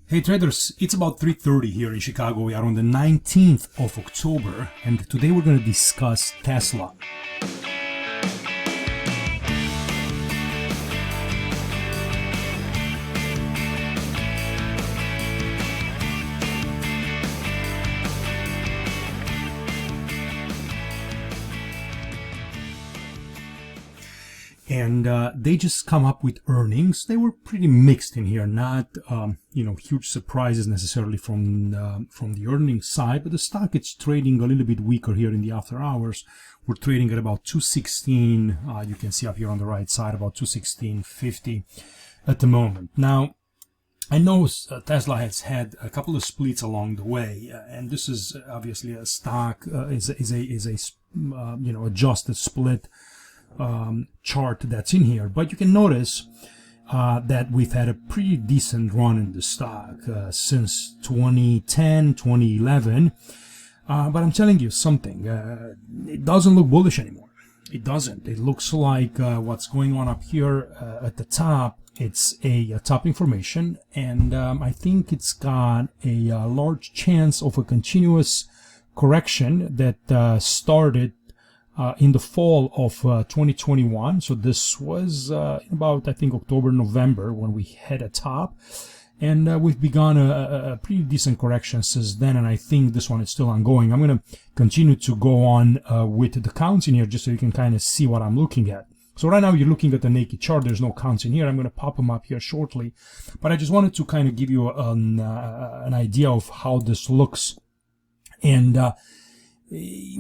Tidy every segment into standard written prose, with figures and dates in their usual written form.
Hey traders, it's about 3:30 here in Chicago. We are on the 19th of October, and today we're going to discuss Tesla. And they just come up with earnings. They were pretty mixed in here, not huge surprises necessarily from the earnings side, but the stock is trading a little bit weaker here in the after hours. We're trading at about 216. You can see up here on the right side about 216.50 at the moment. Now, I know Tesla has had a couple of splits along the way, and this is obviously a stock is a adjusted split chart that's in here, but you can notice that we've had a pretty decent run in the stock since 2010, 2011. But I'm telling you something, it doesn't look bullish anymore. It doesn't. It looks like what's going on up here at the top, it's a topping formation, and I think it's got a large chance of a continuous correction that started in the fall of 2021. So this was about, I think, October, November when we hit a top. And we've begun a pretty decent correction since then, and I think this one is still ongoing. I'm going to continue to go on with the counts in here just so you can kind of see what I'm looking at. So right now you're looking at the naked chart. There's no counts in here. I'm going to pop them up here shortly. But I just wanted to kind of give you an idea of how this looks. And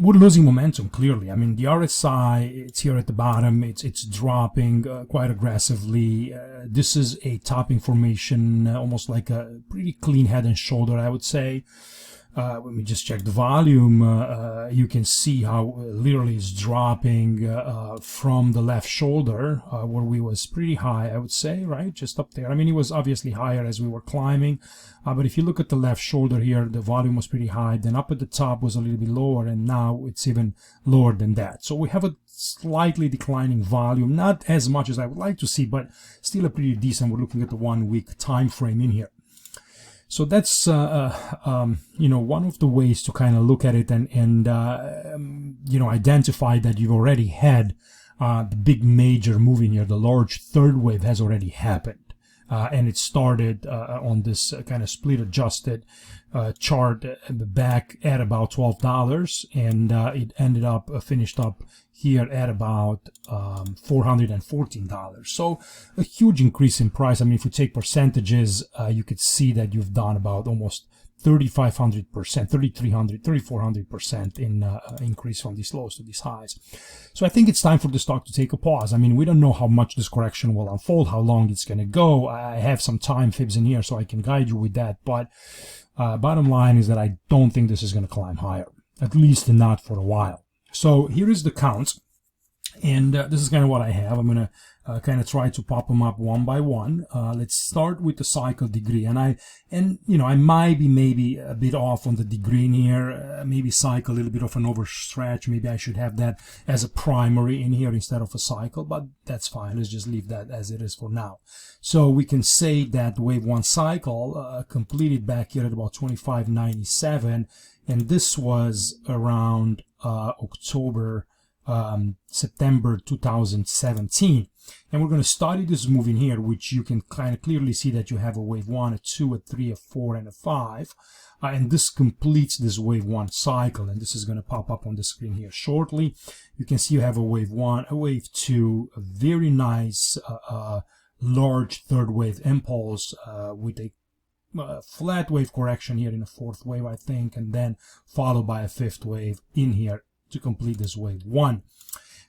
we're losing momentum, clearly. I mean, the RSI, it's here at the bottom. It's dropping quite aggressively. This is a topping formation, almost like a pretty clean head and shoulder, I would say. Let me just check the volume. You can see how literally it's dropping from the left shoulder, where we was pretty high, I would say, right? Just up there. I mean, it was obviously higher as we were climbing. But if you look at the left shoulder here, the volume was pretty high. Then up at the top was a little bit lower, and now it's even lower than that. So we have a slightly declining volume, not as much as I would like to see, but still a pretty decent. We're looking at the 1 week time frame in here. So that's one of the ways to kind of look at it and identify that you've already had the big major move in here. The large third wave has already happened, and it started on this kind of split adjusted chart back at about $12, and it ended up finished up here at about $414. So a huge increase in price. I mean, if you take percentages, you could see that you've done about almost 3,500%, 3,300, 3,400% in increase from these lows to these highs. So I think it's time for the stock to take a pause. I mean, we don't know how much this correction will unfold, how long it's going to go. I have some time fibs in here so I can guide you with that. But bottom line is that I don't think this is going to climb higher, at least not for a while. So here is the counts, and this is kind of what I have. I'm going to kind of try to pop them up one by one. Let's start with the cycle degree, and I might be maybe a bit off on the degree in here. Maybe cycle a little bit of an overstretch. Maybe I should have that as a primary in here instead of a cycle, but that's fine. Let's just leave that as it is for now. So we can say that wave one cycle completed back here at about 25.97, and this was around September 2017. And we're going to study this move in here, which you can kind of clearly see that you have a wave 1, a 2, a 3, a 4, and a 5. And this completes this wave 1 cycle. And this is going to pop up on the screen here shortly. You can see you have a wave 1, a wave 2, a very nice large third wave impulse with a flat wave correction here in a fourth wave, I think, and then followed by a fifth wave in here to complete this wave 1.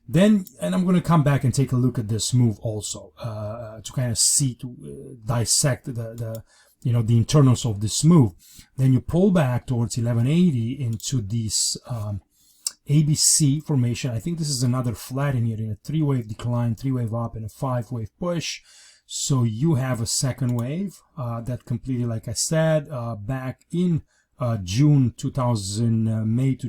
Then, and I'm going to come back and take a look at this move also to kind of see, to dissect the internals of this move. Then you pull back towards 1180 into this ABC formation. I think this is another flat in here in a 3-wave decline, 3-wave up, and a 5-wave push. So you have a second wave that completed, like I said, back in May to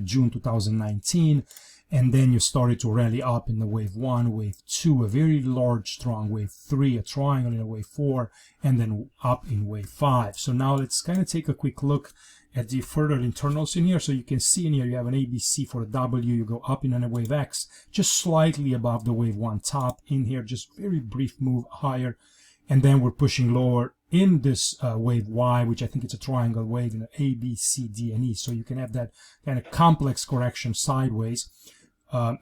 June 2019. and then you started to rally up in the wave 1, wave 2, a very large strong wave 3, a triangle in a wave 4, and then up in wave 5. So now let's kind of take a quick look at the further internals in here. So you can see in here you have an ABC for a W, you go up in a wave X, just slightly above the wave 1 top in here, just very brief move higher, and then we're pushing lower in this wave Y, which I think it's a triangle wave in A, B, C, D, and E. So you can have that kind of complex correction sideways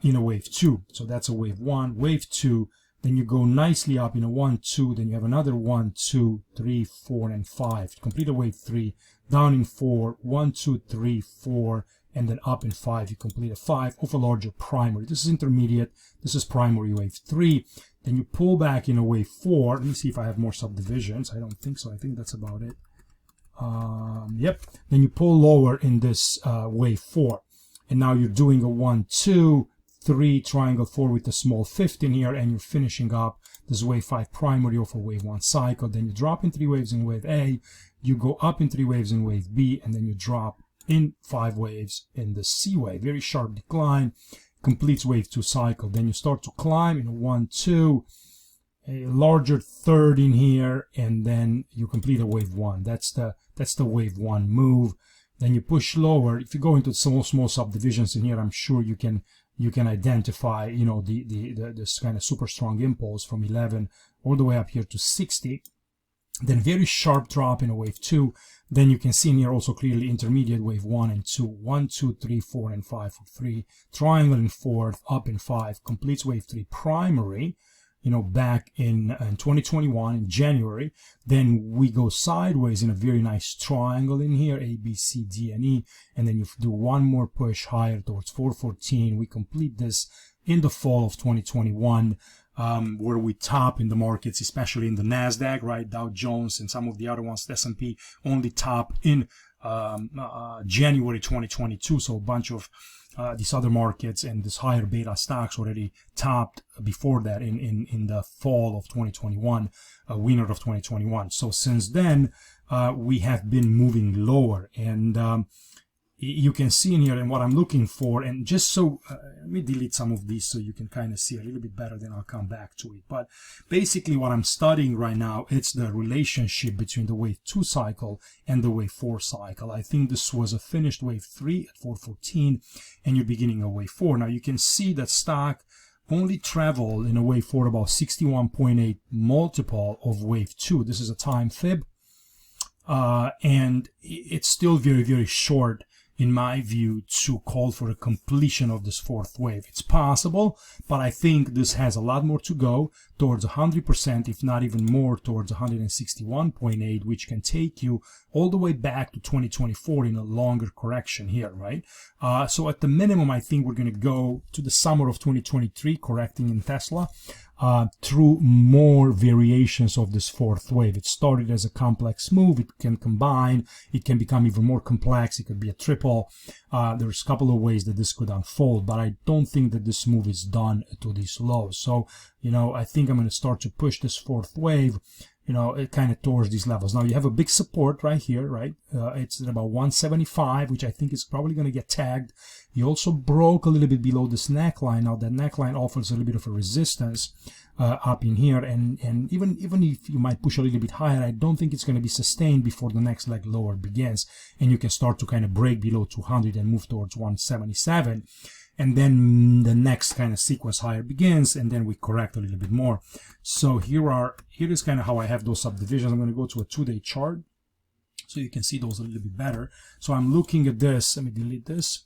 in a wave 2. So that's a wave 1, wave 2, then you go nicely up in a 1, 2, then you have another 1, 2, 3, 4, and 5. Complete a wave 3, down in 4, 1, 2, 3, 4, and then up in 5. You complete a 5 of a larger primary. This is intermediate. This is primary wave 3. Then you pull back in a wave 4. Let me see if I have more subdivisions. I don't think so. I think that's about it. Yep. Then you pull lower in this wave 4. And now you're doing a 1, 2, 3, triangle 4 with a small fifth in here, and you're finishing up this wave 5 primary of a wave 1 cycle. Then you drop in 3 waves in wave A. You go up in 3 waves in wave B, and then you drop in 5 waves in the C wave. Very sharp decline. Completes wave 2 cycle. Then you start to climb in a 1, 2, a larger third in here, and then you complete a wave 1. That's the wave 1 move. Then you push lower. If you go into small subdivisions in here, I'm sure you can identify, you know, this kind of super strong impulse from 11 all the way up here to 60. Then very sharp drop in a wave 2. Then you can see in here also clearly intermediate wave 1 and 2. 1, 2, 3, 4, and 5 for 3. Triangle in 4th, up in 5. Completes wave 3 primary, you know, back in 2021 in January. Then we go sideways in a very nice triangle in here, A, B, C, D, and E. And then you do one more push higher towards 414. We complete this in the fall of 2021. Where we top in the markets, especially in the NASDAQ, right? Dow Jones and some of the other ones, the S&P only top in January 2022. So a bunch of these other markets and this higher beta stocks already topped before that in the fall of 2021, winter of 2021. So since then, we have been moving lower, and you can see in here and what I'm looking for, and just so let me delete some of these so you can kind of see a little bit better, then I'll come back to it. But basically what I'm studying right now, it's the relationship between the wave 2 cycle and the wave 4 cycle. I think this was a finished wave 3 at 414, and you're beginning a wave 4. Now you can see that stock only traveled in a wave 4 about 61.8 multiple of wave 2. This is a time fib, and it's still very, very short in my view, to call for a completion of this 4th wave. It's possible, but I think this has a lot more to go towards 100%, if not even more, towards 161.8, which can take you all the way back to 2024 in a longer correction here, right? So at the minimum, I think we're going to go to the summer of 2023, correcting in Tesla, through more variations of this 4th wave. It started as a complex move. It can combine. It can become even more complex. It could be a triple. There's a couple of ways that this could unfold, but I don't think that this move is done to these lows. So, you know, I think I'm going to start to push this 4th wave, you know, kind of towards these levels. Now you have a big support right here, right? It's at about 175, which I think is probably going to get tagged. You also broke a little bit below this neckline. Now that neckline offers a little bit of a resistance up in here, and even if you might push a little bit higher, I don't think it's going to be sustained before the next leg lower begins, and you can start to kind of break below 200 and move towards 177. And then the next kind of sequence higher begins, and then we correct a little bit more. So here is kind of how I have those subdivisions. I'm going to go to a 2-day chart so you can see those a little bit better. So I'm looking at this. Let me delete this.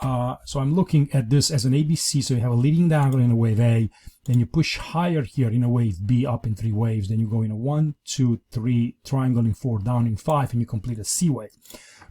So I'm looking at this as an ABC. So you have a leading diagonal in a wave A, then you push higher here in a wave B, up in 3 waves, then you go in a 1, 2, 3, triangle in 4, down in 5, and you complete a C wave.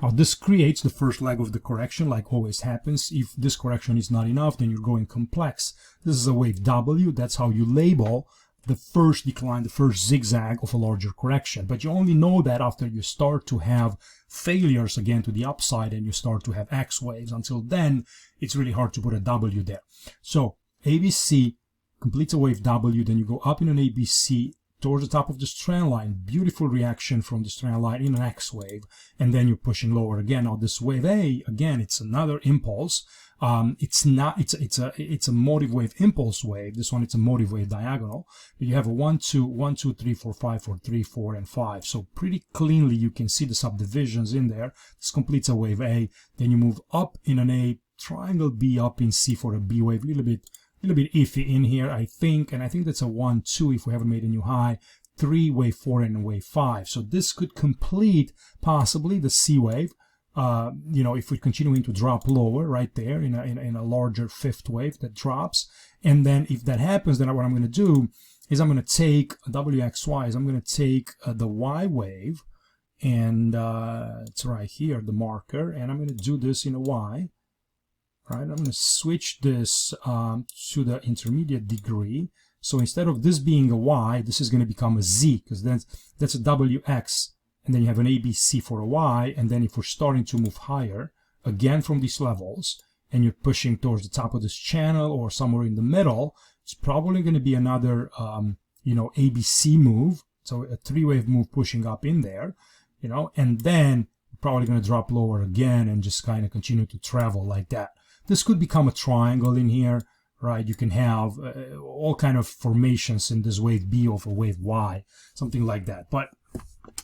Now this creates the first leg of the correction, like always happens. If this correction is not enough, then you're going complex. This is a wave W. That's how you label the first decline, the first zigzag of a larger correction. But you only know that after you start to have failures again to the upside and you start to have X waves. Until then, it's really hard to put a W there. So ABC completes a wave W, then you go up in an ABC towards the top of this trend line. Beautiful reaction from this trend line in an X wave, and then you're pushing lower again. Now this wave A, again, it's another impulse. It's not, it's a motive wave impulse wave. This one, it's a motive wave diagonal. You have a 1, 2, 1, 2, 3, 4, 5, 4, 3, 4, and 5. So pretty cleanly, you can see the subdivisions in there. This completes a wave A. Then you move up in an A, triangle B up in C for a B wave. A little bit iffy in here, I think. And I think that's a 1, 2 if we haven't made a new high. 3, wave 4, and wave 5. So this could complete possibly the C wave. If we're continuing to drop lower right there in a larger fifth wave that drops. And then if that happens, then what I'm going to do is I'm going to take WXY, is I'm going to take the Y wave, and it's right here, the marker, and I'm going to do this in a Y. Right, I'm going to switch this to the intermediate degree. So instead of this being a Y, this is going to become a Z, because that's a WX. And then you have an ABC for a Y, and then if we're starting to move higher, again from these levels, and you're pushing towards the top of this channel or somewhere in the middle, it's probably going to be another, ABC move, so a 3-wave move pushing up in there, and then probably going to drop lower again and just kind of continue to travel like that. This could become a triangle in here, right? You can have all kind of formations in this wave B of a wave Y, something like that. But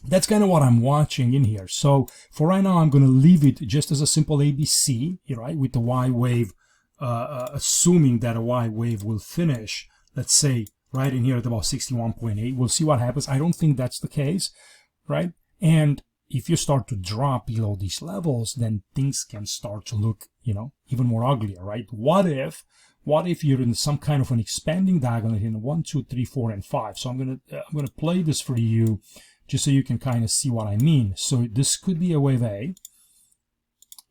that's kind of what I'm watching in here. So for right now, I'm going to leave it just as a simple ABC, right, with the Y wave, assuming that a Y wave will finish, let's say, right in here at about 61.8. We'll see what happens. I don't think that's the case, right? And if you start to drop below these levels, then things can start to look, even more uglier, right? What if you're in some kind of an expanding diagonal in 1, 2, 3, 4, and 5? So I'm gonna play this for you, just so you can kind of see what I mean. So this could be a wave A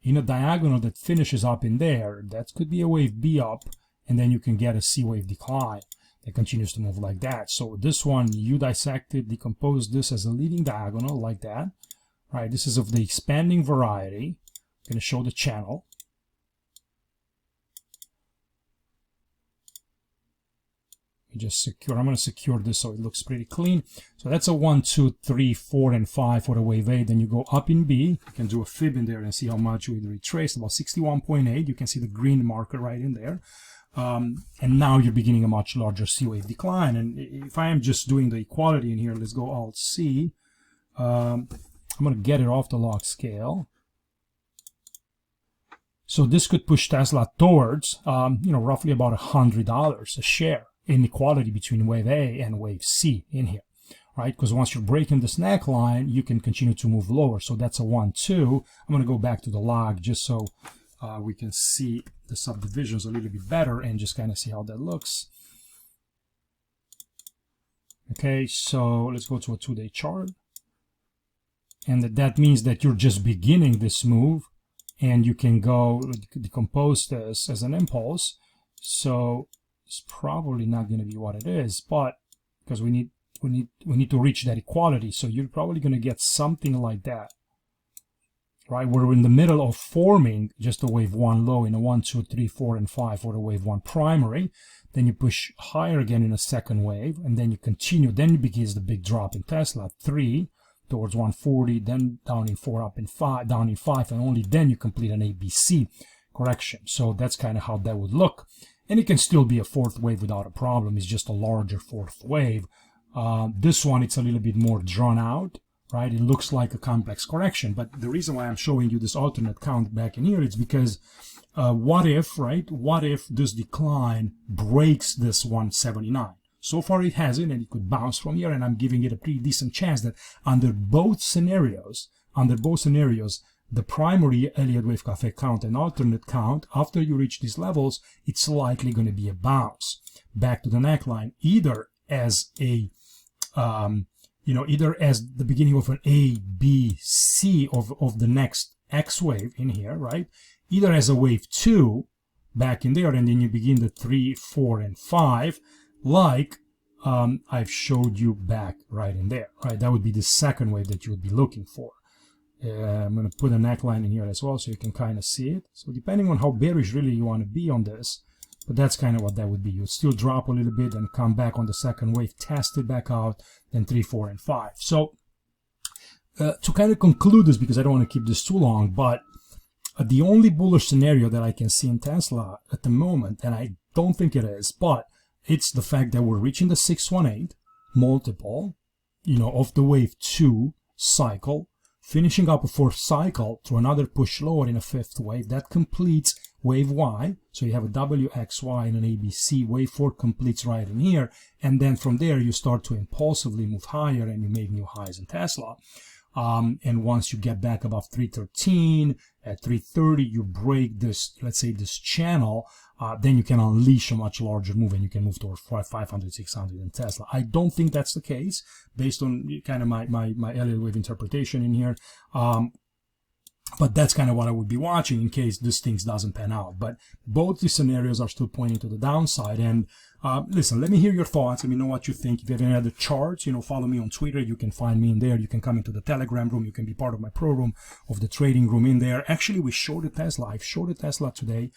in a diagonal that finishes up in there. That could be a wave B up, and then you can get a C wave decline that continues to move like that. So this one, you dissected, decomposed this as a leading diagonal like that. Right, this is of the expanding variety. I'm going to show the channel. I'm going to secure this so it looks pretty clean. So that's a 1, 2, 3, 4, and 5 for the wave A. Then you go up in B. You can do a fib in there and see how much we retraced. About 61.8. You can see the green marker right in there. And now you're beginning a much larger C wave decline. And if I am just doing the equality in here, let's go Alt C. I'm going to get it off the log scale. So this could push Tesla towards, roughly about $100 a share inequality between wave A and wave C in here, right? Because once you're breaking this neckline, you can continue to move lower. So that's a 1, 2. I'm going to go back to the log just so we can see the subdivisions a little bit better and just kind of see how that looks. Okay, so let's go to a 2-day chart. And that means that you're just beginning this move, and you can go decompose this as an impulse. So it's probably not going to be what it is, but because we need to reach that equality. So you're probably going to get something like that, right? We're in the middle of forming just a wave 1 low in a 1, 2, 3, 4, and 5 for the wave 1 primary. Then you push higher again in a second wave, and then you continue. Then it begins the big drop in Tesla 3. Towards 140, then down in 4, up in 5, down in 5, and only then you complete an ABC correction. So that's kind of how that would look. And it can still be a fourth wave without a problem. It's just a larger fourth wave. This one, it's a little bit more drawn out, right? It looks like a complex correction. But the reason why I'm showing you this alternate count back in here is because what if this decline breaks this 179? So far it hasn't, and it could bounce from here, and I'm giving it a pretty decent chance that under both scenarios, the primary Elliott Wave Cafe count and alternate count, after you reach these levels, it's likely going to be a bounce back to the neckline, either as a, either as the beginning of an A, B, C of the next X wave in here, right? Either as a wave 2 back in there, and then you begin the 3, 4, and 5, like I've showed you back right in there, right? That would be the second wave that you would be looking for. I'm going to put a neckline in here as well so you can kind of see it. So depending on how bearish really you want to be on this, but that's kind of what that would be. You'll still drop a little bit and come back on the second wave, test it back out, then 3, 4, and 5. So to kind of conclude this, because I don't want to keep this too long, but The only bullish scenario that I can see in Tesla at the moment, and I don't think it is, but it's the fact that we're reaching the 618 multiple, of the wave 2 cycle, finishing up a 4th cycle to another push lower in a 5th wave. That completes wave Y. So you have a WXY and an ABC. Wave 4 completes right in here. And then from there, you start to impulsively move higher and you make new highs in Tesla. And once you get back above 313, at 330, you break this, let's say this channel, then you can unleash a much larger move and you can move toward 500, 600 in Tesla. I don't think that's the case based on kind of my Elliott Wave interpretation in here. But that's kind of what I would be watching in case this thing doesn't pan out. But both the scenarios are still pointing to the downside. And listen, let me hear your thoughts. Let me know what you think. If you have any other charts, follow me on Twitter. You can find me in there. You can come into the Telegram room. You can be part of my pro room, of the trading room in there. Actually, we shorted Tesla. I've shorted Tesla today,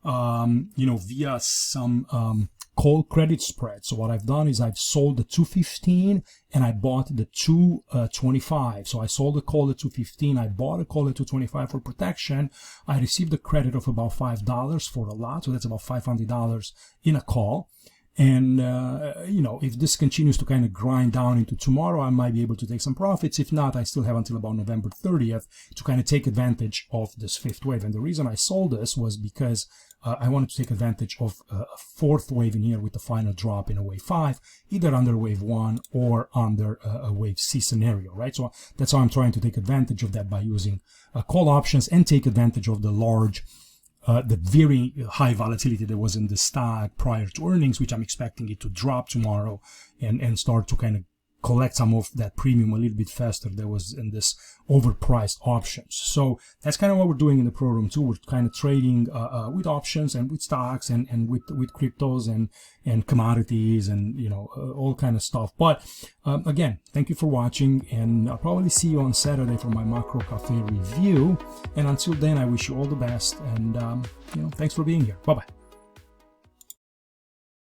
via some call credit spread. So what I've done is I've sold the 215 and I bought the 225. So I sold the call at 215. I bought a call at 225 for protection. I received a credit of about $5 for a lot. So that's about $500 in a call. And, if this continues to kind of grind down into tomorrow, I might be able to take some profits. If not, I still have until about November 30th to kind of take advantage of this 5th wave. And the reason I sold this was because I wanted to take advantage of a 4th wave in here with the final drop in a wave 5, either under wave 1 or under a wave C scenario, right? So that's how I'm trying to take advantage of that by using call options and take advantage of the very high volatility that was in the stock prior to earnings, which I'm expecting it to drop tomorrow and start to kind of collect some of that premium a little bit faster that was in this overpriced options. So that's kind of what we're doing in the program too. We're kind of trading with options and with stocks and with cryptos and commodities and all kind of stuff. But again, thank you for watching, and I'll probably see you on Saturday for my Macro Cafe review. And until then, I wish you all the best, and thanks for being here. Bye bye.